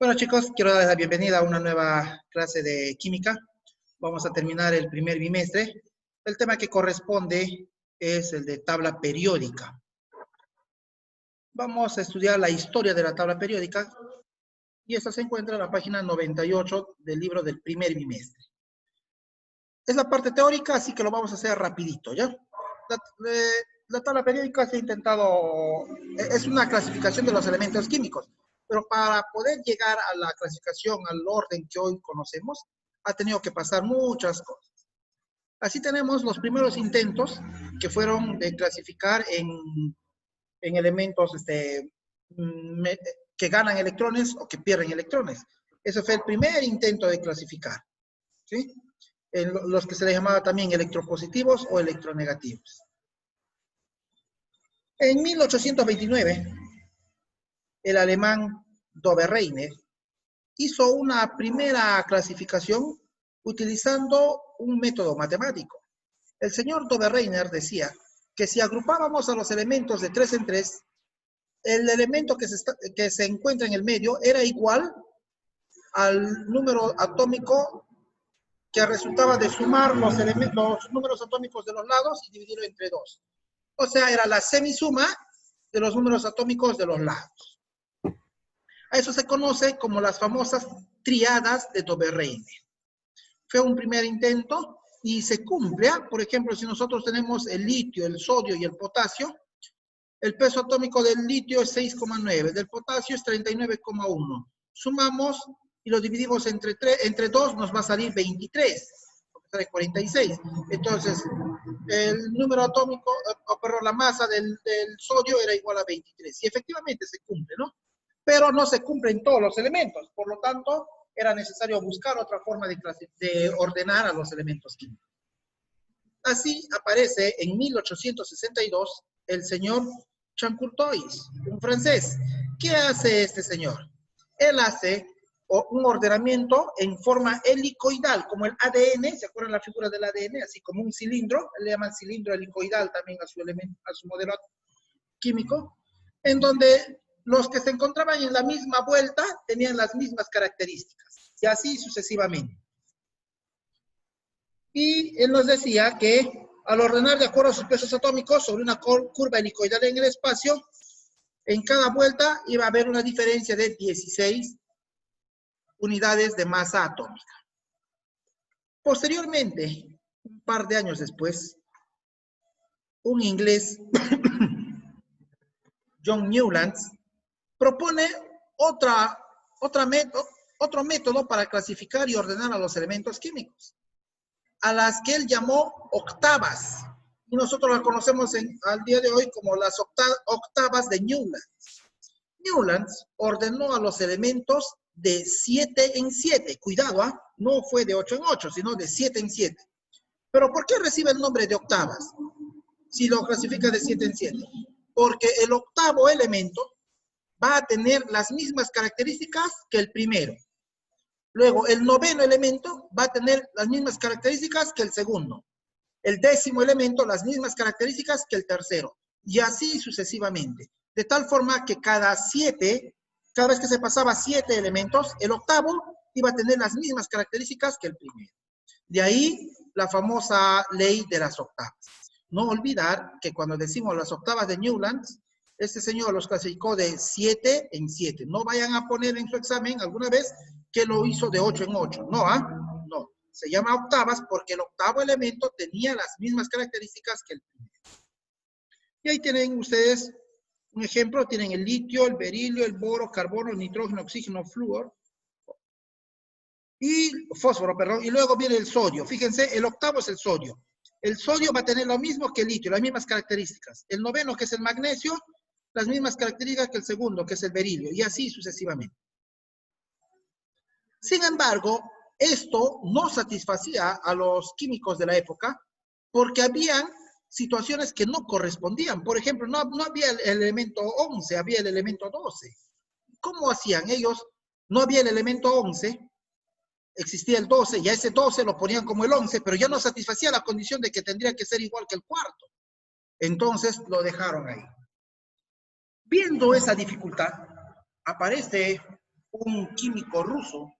Bueno, chicos, quiero darles la bienvenida a una nueva clase de química. Vamos a terminar el primer bimestre. El tema que corresponde es el de tabla periódica. Vamos a estudiar la historia de la tabla periódica y esta se encuentra en la página 98 del libro del primer bimestre. Es la parte teórica, así que lo vamos a hacer rapidito, ¿ya? La tabla periódica se ha intentado, es una clasificación de los elementos químicos, pero para poder llegar a la clasificación, al orden que hoy conocemos, ha tenido que pasar muchas cosas. Así tenemos los primeros intentos que fueron de clasificar en elementos que ganan electrones o que pierden electrones. Ese fue el primer intento de clasificar, ¿sí? Los que se les llamaba también electropositivos o electronegativos. En 1829, el alemán Dobereiner hizo una primera clasificación utilizando un método matemático. El señor Dobereiner decía que si agrupábamos a los elementos de 3 en 3, el elemento que se encuentra en el medio era igual al número atómico que resultaba de sumar los números atómicos de los lados y dividirlo entre 2. O sea, era la semisuma de los números atómicos de los lados. A eso se conoce como las famosas triadas de Dobereiner. Fue un primer intento y se cumple. Por ejemplo, si nosotros tenemos el litio, el sodio y el potasio, el peso atómico del litio es 6,9, del potasio es 39,1. Sumamos y lo dividimos entre 2, nos va a salir 23, porque sale 46. Entonces, el número atómico, la masa del sodio era igual a 23. Y efectivamente se cumple, ¿no? Pero no se cumplen todos los elementos. Por lo tanto, era necesario buscar otra forma de ordenar a los elementos químicos. Así aparece en 1862 el señor Chancourtois, un francés. ¿Qué hace este señor? Él hace un ordenamiento en forma helicoidal, como el ADN. ¿Se acuerdan la figura del ADN? Así como un cilindro. Él le llama cilindro helicoidal también a su modelo químico, en donde los que se encontraban en la misma vuelta tenían las mismas características, y así sucesivamente. Y él nos decía que al ordenar de acuerdo a sus pesos atómicos sobre una curva helicoidal en el espacio, en cada vuelta iba a haber una diferencia de 16 unidades de masa atómica. Posteriormente, un par de años después, un inglés, John Newlands, propone otro método para clasificar y ordenar a los elementos químicos, a las que él llamó octavas. Y nosotros las conocemos al día de hoy como las octavas de Newlands. Newlands ordenó a los elementos de 7 en 7. Cuidado, no fue de 8 en 8, sino de 7 en 7. ¿Pero por qué recibe el nombre de octavas si lo clasifica de 7 en 7? Porque el octavo elemento va a tener las mismas características que el primero. Luego, el noveno elemento va a tener las mismas características que el segundo. El décimo elemento, las mismas características que el tercero. Y así sucesivamente. De tal forma que cada vez que se pasaba 7 elementos, el octavo iba a tener las mismas características que el primero. De ahí la famosa ley de las octavas. No olvidar que cuando decimos las octavas de Newlands, este señor los clasificó de 7 en 7. No vayan a poner en su examen alguna vez que lo hizo de 8 en 8. No, no. Se llama octavas porque el octavo elemento tenía las mismas características que el primero. Y ahí tienen ustedes un ejemplo. Tienen el litio, el berilio, el boro, carbono, el nitrógeno, oxígeno, flúor. Y fósforo, perdón. Y luego viene el sodio. Fíjense, el octavo es el sodio. El sodio va a tener lo mismo que el litio, las mismas características. El noveno, que es el magnesio, las mismas características que el segundo, que es el berilio, y así sucesivamente. Sin embargo, esto no satisfacía a los químicos de la época porque habían situaciones que no correspondían. Por ejemplo, no había el elemento 11, había el elemento 12. ¿Cómo hacían ellos? No había el elemento 11, existía el 12, y a ese 12 lo ponían como el 11, pero ya no satisfacía la condición de que tendría que ser igual que el cuarto. Entonces lo dejaron ahí. Viendo esa dificultad, aparece un químico ruso,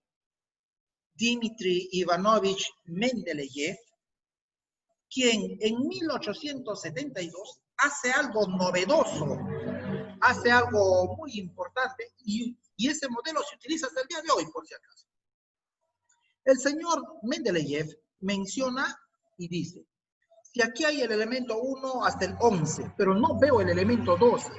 Dmitry Ivanovich Mendeleev, quien en 1872 hace algo novedoso, hace algo muy importante, y ese modelo se utiliza hasta el día de hoy, por si acaso. El señor Mendeleev menciona y dice, si aquí hay el elemento 1 hasta el 11, pero no veo el elemento 12,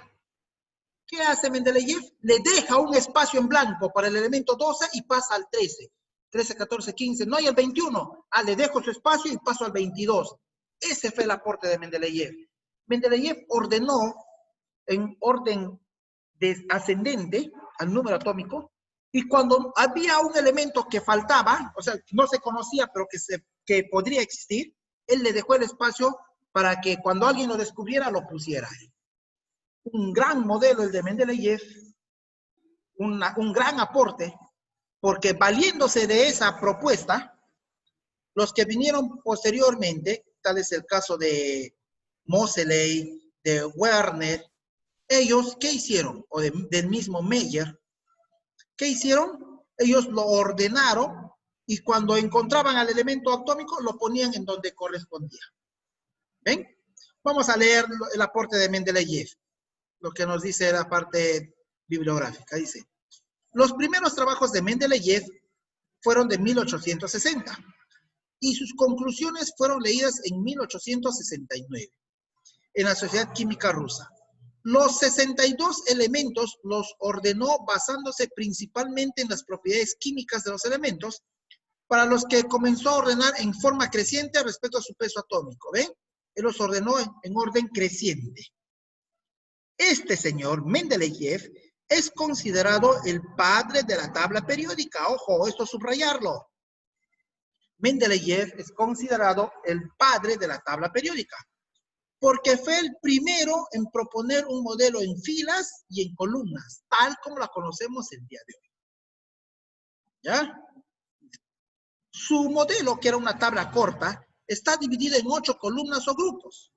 ¿qué hace Mendeleev? Le deja un espacio en blanco para el elemento 12 y pasa al 13. 13, 14, 15, no hay el 21. Le dejo su espacio y paso al 22. Ese fue el aporte de Mendeleev. Mendeleev ordenó en orden ascendente al número atómico, y cuando había un elemento que faltaba, o sea, no se conocía, pero que podría existir, él le dejó el espacio para que cuando alguien lo descubriera, lo pusiera ahí. Un gran modelo el de Mendeleev, un gran aporte, porque valiéndose de esa propuesta, los que vinieron posteriormente, tal es el caso de Moseley, de Werner, ellos, ¿qué hicieron? O del mismo Meyer, ¿qué hicieron? Ellos lo ordenaron y cuando encontraban al elemento atómico, lo ponían en donde correspondía. ¿Ven? Vamos a leer el aporte de Mendeleev, lo que nos dice la parte bibliográfica. Dice, los primeros trabajos de Mendeleev fueron de 1860 y sus conclusiones fueron leídas en 1869 en la Sociedad Química Rusa. Los 62 elementos los ordenó basándose principalmente en las propiedades químicas de los elementos, para los que comenzó a ordenar en forma creciente respecto a su peso atómico. ¿Ven? Él los ordenó en orden creciente. Este señor, Mendeleev, es considerado el padre de la tabla periódica. Ojo, esto subrayarlo. Mendeleev es considerado el padre de la tabla periódica, porque fue el primero en proponer un modelo en filas y en columnas, tal como la conocemos el día de hoy. ¿Ya? Su modelo, que era una tabla corta, está dividida en 8 columnas o grupos,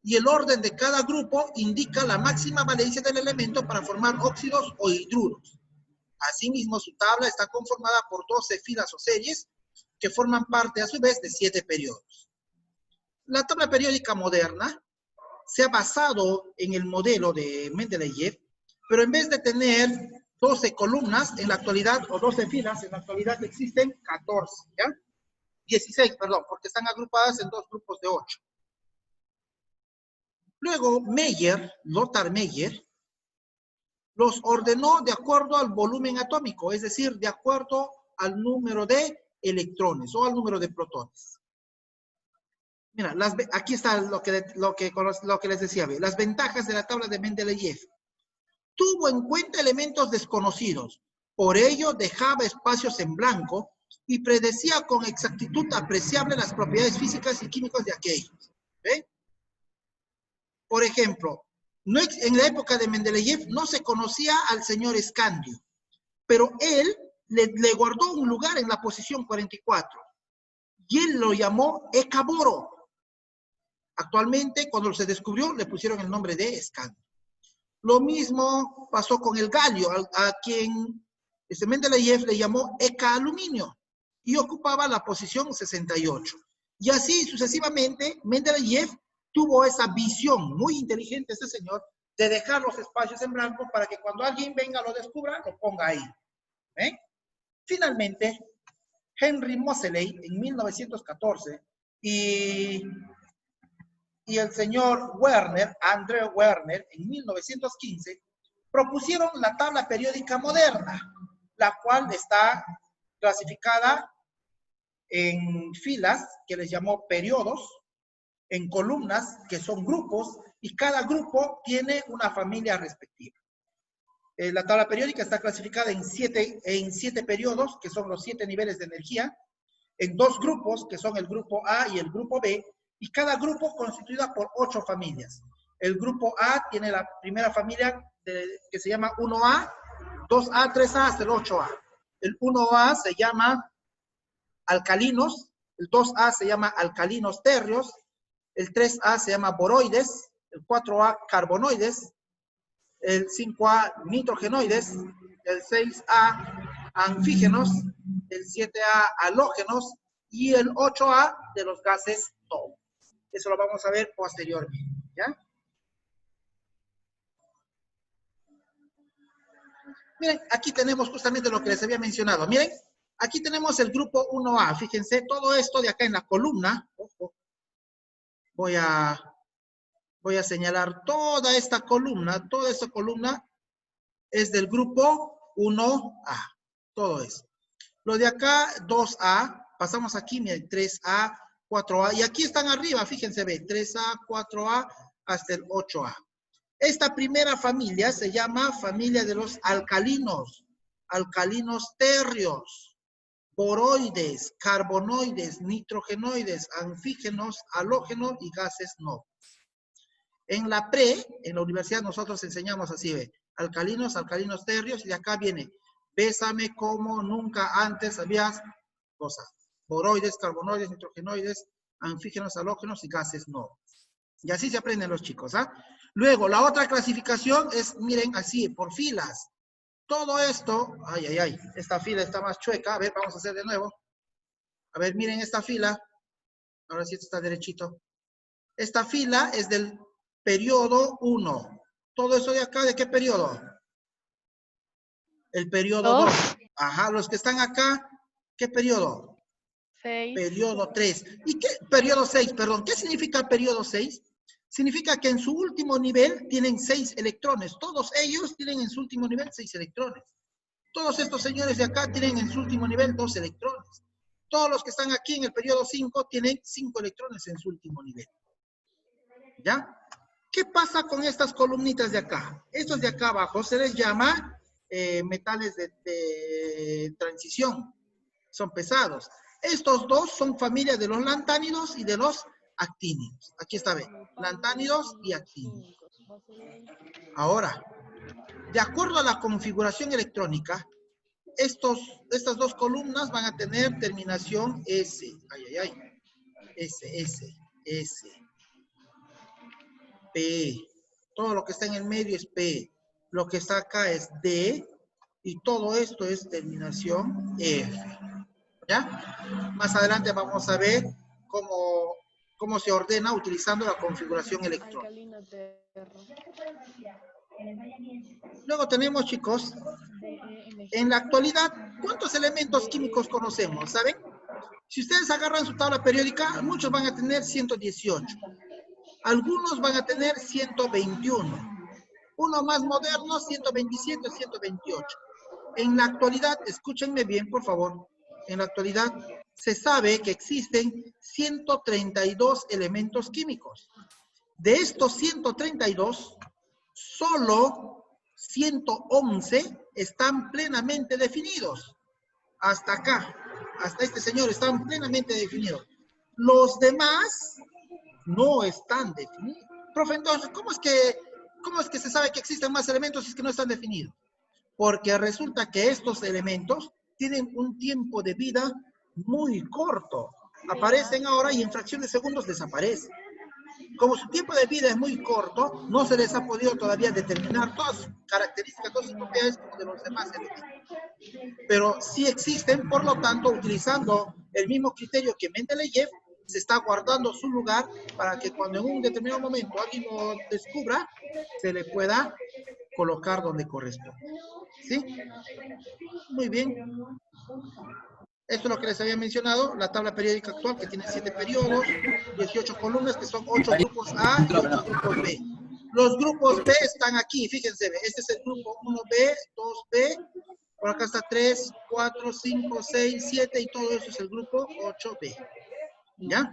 y el orden de cada grupo indica la máxima valencia del elemento para formar óxidos o hidruros. Asimismo, su tabla está conformada por 12 filas o series, que forman parte a su vez de 7 periodos. La tabla periódica moderna se ha basado en el modelo de Mendeleev, pero en vez de tener 12 columnas en la actualidad, o 12 filas, en la actualidad existen 14, ¿ya? 16, perdón, porque están agrupadas en 2 grupos de 8. Luego, Lothar Meyer, los ordenó de acuerdo al volumen atómico, es decir, de acuerdo al número de electrones o al número de protones. Mira, aquí está lo que les decía, las ventajas de la tabla de Mendeleev. Tuvo en cuenta elementos desconocidos, por ello dejaba espacios en blanco y predecía con exactitud apreciable las propiedades físicas y químicas de aquellos. ¿Ven? Por ejemplo, en la época de Mendeleev no se conocía al señor Scandio, pero él le guardó un lugar en la posición 44 y él lo llamó Ecaboro. Actualmente, cuando se descubrió, le pusieron el nombre de Scandio. Lo mismo pasó con el galio, a quien Mendeleev le llamó Eca-aluminio y ocupaba la posición 68. Y así sucesivamente, Mendeleev tuvo esa visión muy inteligente, ese señor, de dejar los espacios en blanco para que cuando alguien venga, lo descubra, lo ponga ahí. ¿Eh? Finalmente, Henry Moseley en 1914 y el señor Werner, André Werner, en 1915, propusieron la tabla periódica moderna, la cual está clasificada en filas, que les llamó periodos, en columnas, que son grupos, y cada grupo tiene una familia respectiva. La tabla periódica está clasificada en siete periodos, que son los 7 niveles de energía, en 2 grupos, que son el grupo A y el grupo B, y cada grupo constituida por 8 familias. El grupo A tiene la primera familia que se llama 1A, 2A, 3A hasta el 8A. El 1A se llama alcalinos, el 2A se llama alcalinos térreos, el 3A se llama boroides, el 4A carbonoides, el 5A nitrogenoides, el 6A anfígenos, el 7A halógenos y el 8A de los gases no. Eso lo vamos a ver posteriormente, ¿ya? Miren, aquí tenemos justamente lo que les había mencionado. Miren, aquí tenemos el grupo 1A. Fíjense, todo esto de acá en la columna. Ojo, voy a señalar toda esta columna. Toda esta columna es del grupo 1A. Todo eso. Lo de acá, 2A. Pasamos aquí, miren, 3A, 4A. Y aquí están arriba, fíjense, ve, 3A, 4A, hasta el 8A. Esta primera familia se llama familia de los alcalinos térreos, boroides, carbonoides, nitrogenoides, anfígenos, halógenos y gases nobles. En la en la universidad nosotros enseñamos así, ve, alcalinos térreos, y de acá viene, bésame como nunca antes habías cosas, boroides, carbonoides, nitrogenoides, anfígenos, halógenos y gases nobles. Y así se aprenden los chicos, ¿ah? Luego, la otra clasificación es, miren, así, por filas. Todo esto, ay, ay, ay, esta fila está más chueca. A ver, vamos a hacer de nuevo. A ver, miren esta fila. Ahora sí está derechito. Esta fila es del periodo 1. Todo eso de acá, ¿de qué periodo? El periodo 2. Ajá, los que están acá, ¿qué periodo? 6. Periodo 3. ¿Y qué? Periodo 6, perdón. ¿Qué significa periodo 6? Significa que en su último nivel tienen 6 electrones. Todos ellos tienen en su último nivel 6 electrones. Todos estos señores de acá tienen en su último nivel 2 electrones. Todos los que están aquí en el periodo 5 tienen 5 electrones en su último nivel. ¿Ya? ¿Qué pasa con estas columnitas de acá? Estos de acá abajo se les llama metales de transición. Son pesados. Estos dos son familia de los lantánidos y de los actínidos. Aquí está, ve, lantánidos y actínidos. Ahora, de acuerdo a la configuración electrónica, estas dos columnas van a tener terminación S. Ay, ay, ay. S. P. Todo lo que está en el medio es P. Lo que está acá es D. Y todo esto es terminación F. ¿Ya? Más adelante vamos a ver cómo se ordena utilizando la configuración electrónica. Luego tenemos, chicos, en la actualidad, ¿cuántos elementos químicos conocemos? ¿Saben? Si ustedes agarran su tabla periódica, muchos van a tener 118. Algunos van a tener 121. Uno más moderno, 127 o 128. En la actualidad, escúchenme bien, por favor. En la actualidad, se sabe que existen 132 elementos químicos. De estos 132, solo 111 están plenamente definidos. Hasta acá, hasta este señor, están plenamente definidos. Los demás no están definidos. Profe, entonces, ¿cómo es que se sabe que existen más elementos si es que no están definidos? Porque resulta que estos elementos tienen un tiempo de vida muy corto. Aparecen ahora y en fracción de segundos desaparecen. Como su tiempo de vida es muy corto, no se les ha podido todavía determinar todas sus características, todas sus propiedades como de los demás elementos. Pero sí existen, por lo tanto, utilizando el mismo criterio que Mendeleev, se está guardando su lugar para que cuando en un determinado momento alguien lo descubra, se le pueda colocar donde corresponde. ¿Sí? Muy bien. Esto es lo que les había mencionado, la tabla periódica actual que tiene 7 periodos, 18 columnas, que son 8 grupos A y 8 grupos B. Los grupos B están aquí, fíjense, este es el grupo 1B, 2B, por acá está 3, 4, 5, 6, 7 y todo eso es el grupo 8B. ¿Ya?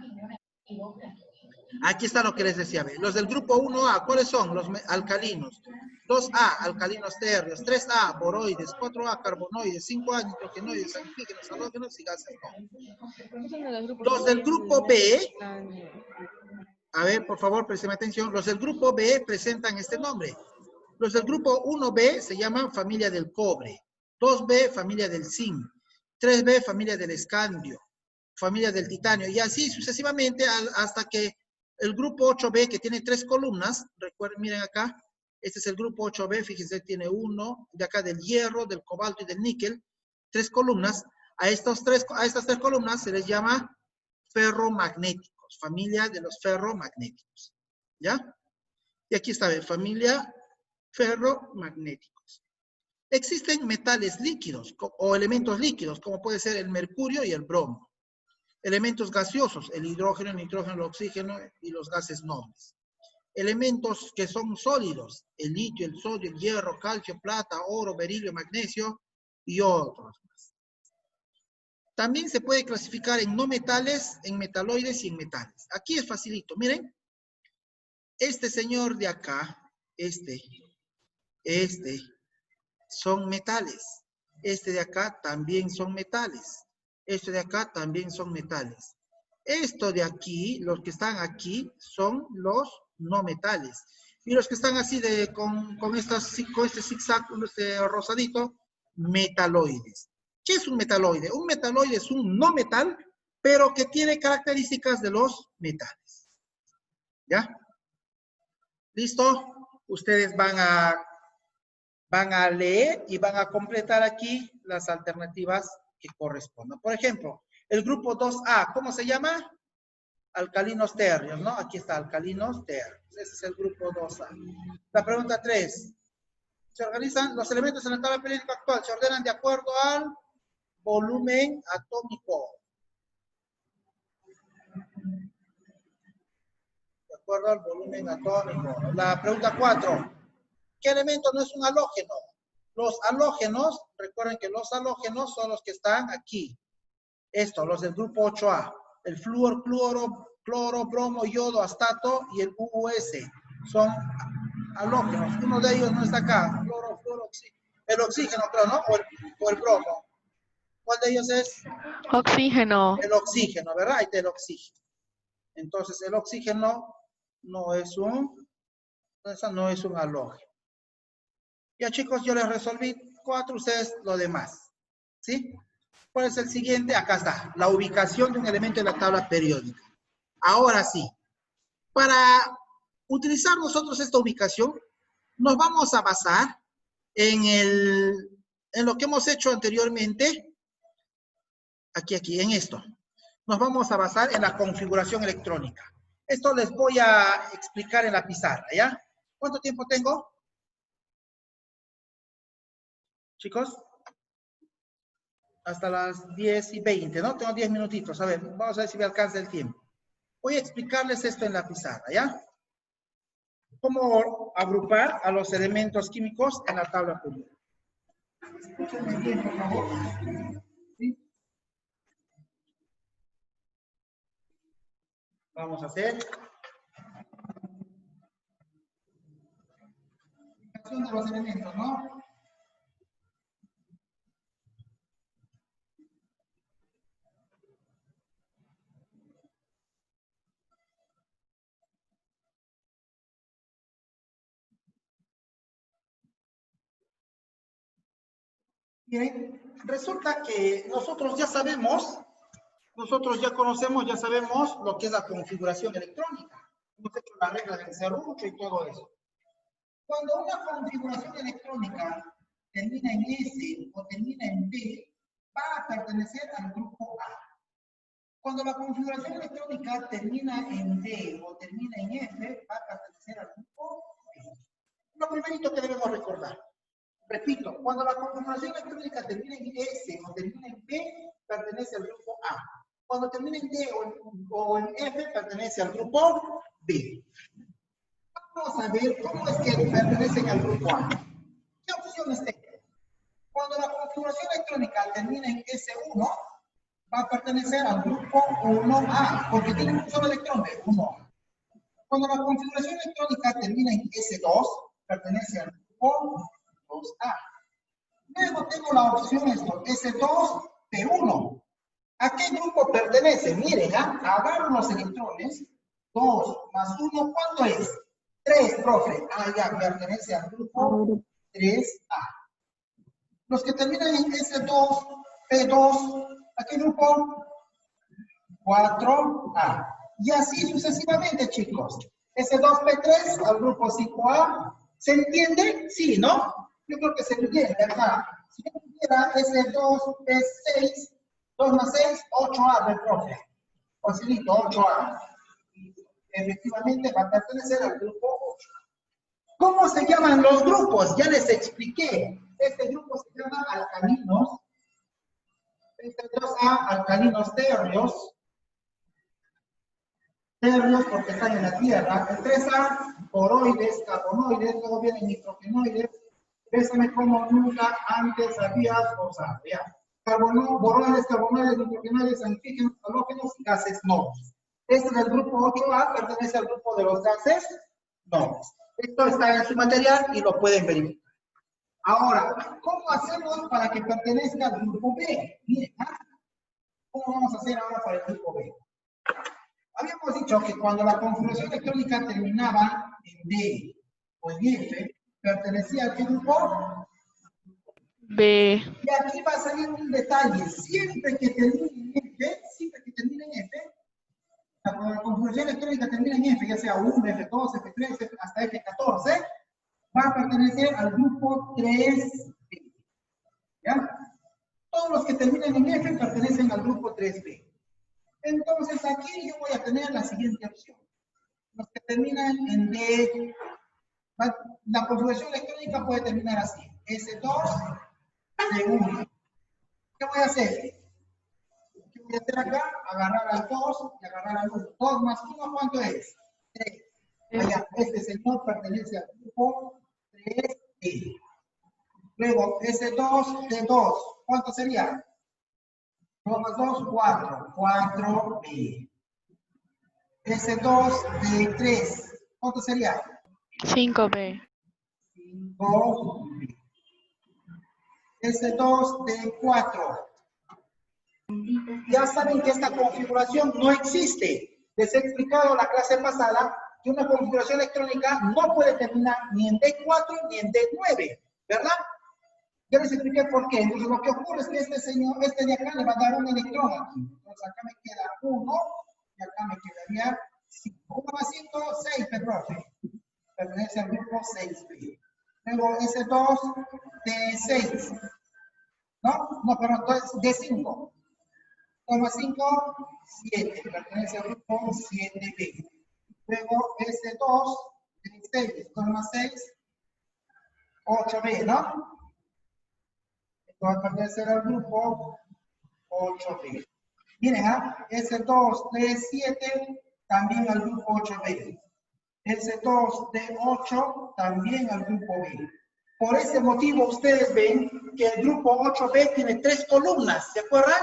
Aquí está lo que les decía. Los del grupo 1A, ¿cuáles son? Los alcalinos. 2A, alcalinos térreos. 3A, boroides. 4A, carbonoides. 5A, nitrogenoides, anfígenos, halógenos y gases no. Los del grupo B, a ver, por favor, presten atención. Los del grupo B presentan este nombre. Los del grupo 1B se llaman familia del cobre. 2B, familia del zinc. 3B, familia del escandio. Familia del titanio. Y así sucesivamente hasta que el grupo 8B, que tiene 3 columnas, recuerden, miren acá, este es el grupo 8B, fíjense, tiene uno, de acá del hierro, del cobalto y del níquel, tres columnas. A estas tres columnas se les llama ferromagnéticos, familia de los ferromagnéticos. ¿Ya? Y aquí está, familia ferromagnéticos. Existen metales líquidos o elementos líquidos, como puede ser el mercurio y el bromo. Elementos gaseosos, el hidrógeno, el nitrógeno, el oxígeno y los gases nobles. Elementos que son sólidos, el litio, el sodio, el hierro, calcio, plata, oro, berilio, magnesio y otros más. También se puede clasificar en no metales, en metaloides y en metales. Aquí es facilito, miren. Este señor de acá, este, son metales. Este de acá también son metales. Este de acá también son metales. Esto de aquí, los que están aquí, son los no metales. Y los que están así con este zigzag, este rosadito, metaloides. ¿Qué es un metaloide? Un metaloide es un no metal, pero que tiene características de los metales. ¿Ya? ¿Listo? Ustedes van a leer y van a completar aquí las alternativas que correspondan. Por ejemplo, el grupo 2A, ¿cómo se llama? Alcalinos térreos, ¿no? Aquí está, alcalinos térreos. Ese es el grupo 2A. La pregunta 3. Se organizan los elementos en la tabla periódica actual, se ordenan de acuerdo al volumen atómico. De acuerdo al volumen atómico. La pregunta 4. ¿Qué elemento no es un halógeno? Los halógenos, recuerden que los halógenos son los que están aquí. Estos, los del grupo 8A. El flúor, cloro, bromo, yodo, astato y el UUS. Son halógenos. Uno de ellos no está acá. Cloro, oxígeno. El oxígeno, creo, ¿no? O el bromo. ¿Cuál de ellos es? Oxígeno. El oxígeno, ¿verdad? Ahí está el oxígeno. Entonces, el oxígeno no es un halógeno. Ya, chicos, yo les resolví 4, ustedes lo demás. ¿Sí? ¿Cuál es el siguiente? Acá está. La ubicación de un elemento en la tabla periódica. Ahora sí. Para utilizar nosotros esta ubicación, nos vamos a basar en lo que hemos hecho anteriormente. Aquí, en esto. Nos vamos a basar en la configuración electrónica. Esto les voy a explicar en la pizarra, ¿ya? ¿Cuánto tiempo tengo? Chicos, hasta las 10:20, ¿no? Tengo 10 minutitos. A ver, vamos a ver si me alcanza el tiempo. Voy a explicarles esto en la pizarra, ¿ya? Cómo agrupar a los elementos químicos en la tabla periódica. Escúchenme bien, por favor. ¿Sí? Vamos a hacer de los elementos, ¿no? Bien, resulta que nosotros ya sabemos, ya sabemos lo que es la configuración electrónica. Hemos hecho la regla del serrucho y todo eso. Cuando una configuración electrónica termina en S o termina en B, va a pertenecer al grupo A. Cuando la configuración electrónica termina en D o termina en F, va a pertenecer al grupo B. Lo primerito que debemos recordar. Repito, cuando la configuración electrónica termina en S o termina en B, pertenece al grupo A. Cuando termina en D o en F, pertenece al grupo B. Vamos a ver cómo es que pertenecen al grupo A. ¿Qué opciones tengo? Cuando la configuración electrónica termina en S1, va a pertenecer al grupo 1A, porque tiene un solo electrón de 1A. Cuando la configuración electrónica termina en S2, pertenece al grupo 2A. Luego tengo la opción S2P1. ¿A qué grupo pertenece? Miren, agarro los electrones. 2 más 1, ¿cuánto es? 3, profe. Ya, pertenece al grupo 3A. Los que terminan en S2, P2, ¿a qué grupo? 4A. Y así sucesivamente, chicos. S2, P3 al grupo 5A. ¿Se entiende? Sí, ¿no? Yo creo que se entiende, ¿verdad? Si yo pusiera ese 2, es 6, 2 más 6, 8A del profe. Facilito, 8A. Efectivamente va a pertenecer al grupo 8. ¿Cómo se llaman los grupos? Ya les expliqué. Este grupo se llama alcalinos. Este 2A, alcalinos térreos. Térreos porque están en la tierra. El 3A, boroides, carbonoides. Luego vienen nitrogenoides. Pésame como nunca antes habías gozado. Ya. Boroides, carbonoides, nitrogenoides, antígenos, halógenos, gases nobles. Este es el grupo 8A, pertenece al grupo de los gases nobles. Esto está en su material y lo pueden verificar. Ahora, ¿cómo hacemos para que pertenezca al grupo B? Miren, ¿cómo vamos a hacer ahora para el grupo B? Habíamos dicho que cuando la configuración electrónica terminaba en D o en F, pertenecía al grupo B. Y aquí va a salir un detalle. Siempre que termine en F, cuando la configuración electrónica termina en F, ya sea 1, F2, F3, hasta F14, va a pertenecer al grupo 3B. ¿Ya? Todos los que terminan en F pertenecen al grupo 3B. Entonces aquí yo voy a tener la siguiente opción. Los que terminan en D, la configuración electrónica puede terminar así. S2, D1. ¿Qué voy a hacer? ¿Qué voy a hacer acá? Agarrar al 2 y agarrar al 1. 2 más 1, ¿cuánto es? 3. Allá, este señor pertenece al grupo 3B. Luego, ese 2 de 2, ¿cuánto sería? 2 más 2, 4. 4B. Ese 2 de 3, ¿cuánto sería? 5B. 5B. Ese 2 de 4. Ya saben que esta configuración no existe. Les he explicado la clase pasada que una configuración electrónica no puede terminar ni en D4 ni en D9, ¿verdad? Yo les expliqué por qué. Entonces lo que ocurre es que este de acá le va a dar un electrón aquí. Entonces acá me queda 1 y acá me quedaría 5. 1 más 5, 6, profe. Pertenece al grupo 6B. Luego ese 2 de 6. No, perdón, entonces de 5. 2 más 5, 7. Pertenece al grupo 7B. Luego ese 2 de 6. 2 más 6, 8B, ¿no? Va a pertenecer al grupo 8B. Miren, ese 2 de 7 también al grupo 8B. Ese 2 de 8 también al grupo B. Por ese motivo ustedes ven que el grupo 8B tiene 3 columnas, ¿se acuerdan?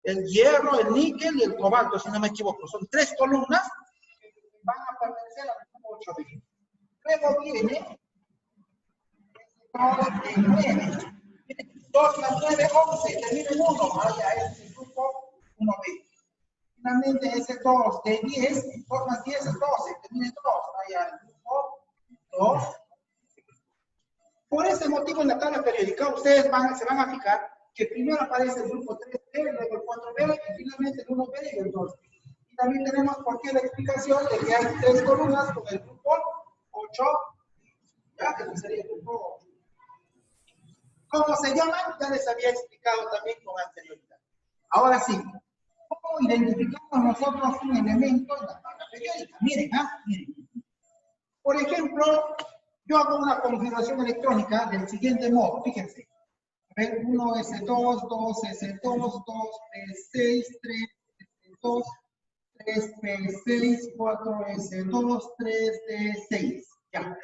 El hierro, el níquel y el cobalto, si no me equivoco. Son 3 columnas que van a pertenecer al grupo 8B. Luego viene ese 2 de 9. 2 más 9, 11, termina en 1. Vaya, es el grupo 1B. Finalmente, ese 2 de 10, 2 más 10 es 12, termina en 2. Vaya, el grupo 2. Por ese motivo, en la tabla periódica, ustedes se van a fijar que primero aparece el grupo 3B, luego el 4B, y finalmente el 1B y el 2B. Y también tenemos por qué la explicación de que hay 3 columnas con el grupo 8. Ya, que sería el grupo 8. ¿Cómo se llaman? Ya les había explicado también con anterioridad. Ahora sí, ¿cómo identificamos nosotros un elemento en la tabla periódica? Miren, miren. Por ejemplo, yo hago una configuración electrónica del siguiente modo, fíjense. 1S2, 2S2, 2P6, 3S2, 3P6, 4S2, 3D6. Ya.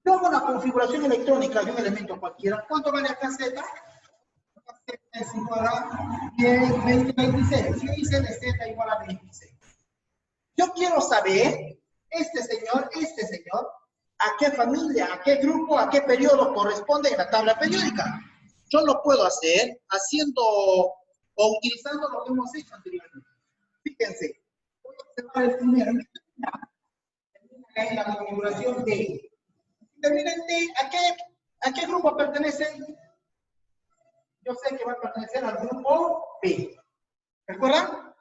Yo hago una configuración electrónica de un elemento cualquiera. ¿Cuánto vale acá Z? Z es igual a 10, 20, 26. Yo hice de Z igual a 26. Yo quiero saber, este señor, a qué familia, a qué grupo, a qué periodo corresponde en la tabla periódica. Yo lo puedo hacer haciendo o utilizando lo que hemos hecho anteriormente. Fíjense, voy a observar el primero. En la configuración de Terminante, ¿a qué grupo pertenecen? Yo sé que va a pertenecer al grupo B. ¿Recuerdan?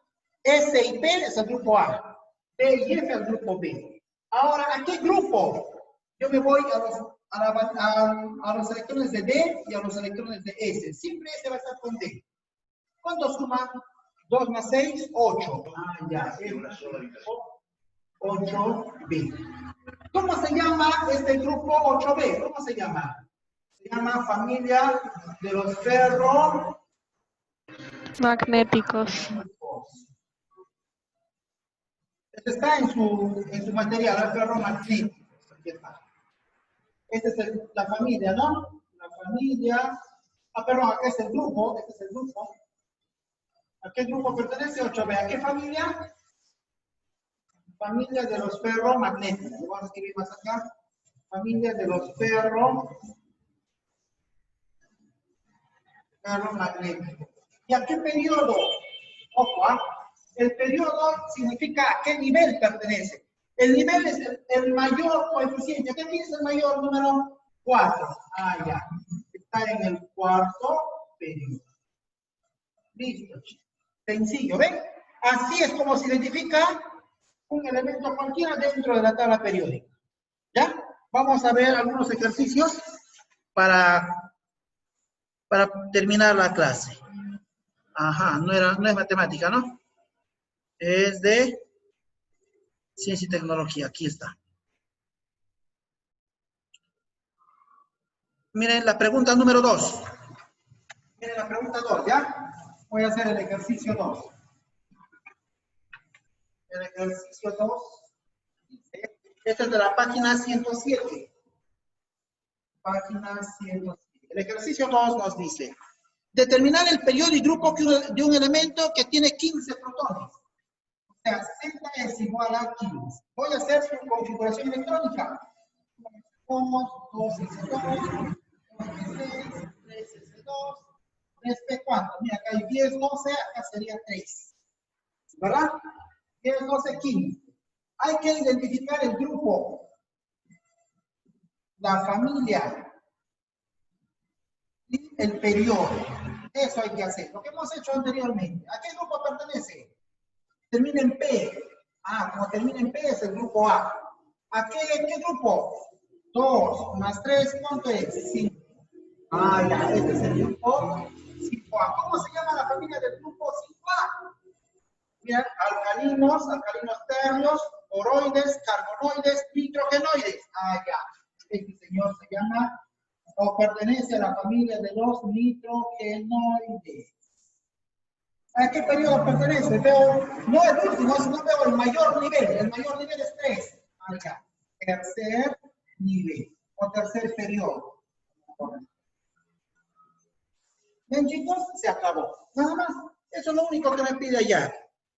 S y P es el grupo A. B y F al grupo B. Ahora, ¿a qué grupo? Yo me voy a los electrones de D y a los electrones de S. Siempre S va a estar con D. ¿Cuánto suma? 2 más 6, 8. Ah, ya. 8B. ¿Cómo se llama este grupo 8B? ¿Cómo se llama? Se llama familia de los Magnéticos. Este está en su material, el ferromagnéticos. Aquí está. Esta es la familia, ¿no? La familia. Perdón, acá es el grupo. Este es el grupo. ¿A qué grupo pertenece 8B? ¿A qué familia? Familia de los ferromagnéticos. Vamos a escribir más acá. Familia de los ferromagnéticos. ¿Y a qué periodo? Ojo, ¿ah? El periodo significa a qué nivel pertenece. El nivel es el mayor coeficiente. ¿Qué es el mayor número? 4. Ah, ya. Está en el cuarto periodo. Listo. Sencillo, ¿ven? Así es como se identifica un elemento cualquiera dentro de la tabla periódica. ¿Ya? Vamos a ver algunos ejercicios para terminar la clase. Ajá, no es matemática, ¿no? Es de ciencia y tecnología. Aquí está. Miren la pregunta número 2. Miren la pregunta 2, ¿ya? Voy a hacer el ejercicio 2. El ejercicio 2. Este es de la página 107. Página 107. El ejercicio 2 nos dice: determinar el periodo y grupo de un elemento que tiene 15 protones. O sea, Z es igual a 15. Voy a hacer su configuración electrónica. 2S2, 2S6, 3S2, 3P, ¿cuánto? Mira, acá hay 10, 12, acá sería 3. ¿Verdad? 10, 12, 15. Hay que identificar el grupo, la familia y el periodo. Eso hay que hacer. Lo que hemos hecho anteriormente. ¿A qué grupo pertenece? Termina en P. Ah, como termina en P es el grupo A. ¿A qué grupo? 2 más 3, ¿cuánto es? 5. Ah, ya, este es el grupo 5A. ¿Cómo se llama la familia del grupo 5A? Mira, alcalinos tercios, boroides, carbonoides, nitrogenoides. Ah, ya. Este señor se llama o pertenece a la familia de los nitrogenoides. ¿A qué periodo pertenece? Veo, no el último, sino veo el mayor nivel. El mayor nivel es 3. Ah, ya. Tercer nivel o tercer periodo. Bien, chicos, se acabó. Nada más. Eso es lo único que me pide allá.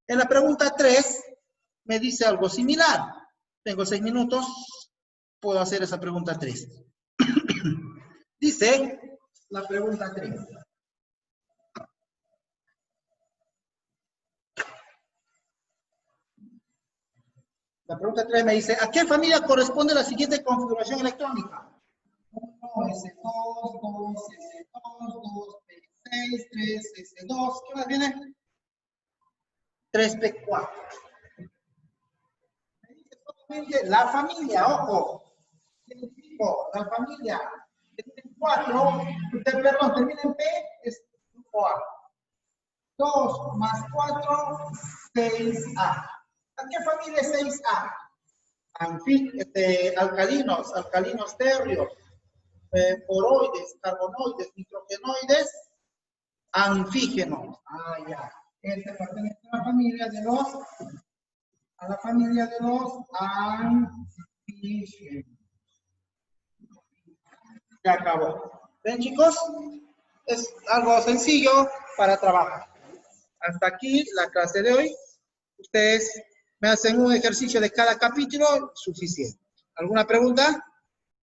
En la pregunta 3 me dice algo similar. Tengo 6 minutos. Puedo hacer esa pregunta 3. Dice la pregunta 3. La pregunta 3 me dice: ¿a qué familia corresponde la siguiente configuración electrónica? 1S2, 2S2, 2P6, 3S2. ¿Qué más viene? 3P4. Me dice solamente la familia, ojo. La familia que tiene 4, perdón, termina en P, es grupo A. 2 más 4, 6A. ¿A qué familia es 6A? Alcalinos tercios, boroides, carbonoides, nitrogenoides, anfígenos. Ah, ya. Este pertenece a la familia de los anfígenos. Se acabó. ¿Ven, chicos? Es algo sencillo para trabajar. Hasta aquí la clase de hoy. Ustedes me hacen un ejercicio de cada capítulo, suficiente. ¿Alguna pregunta?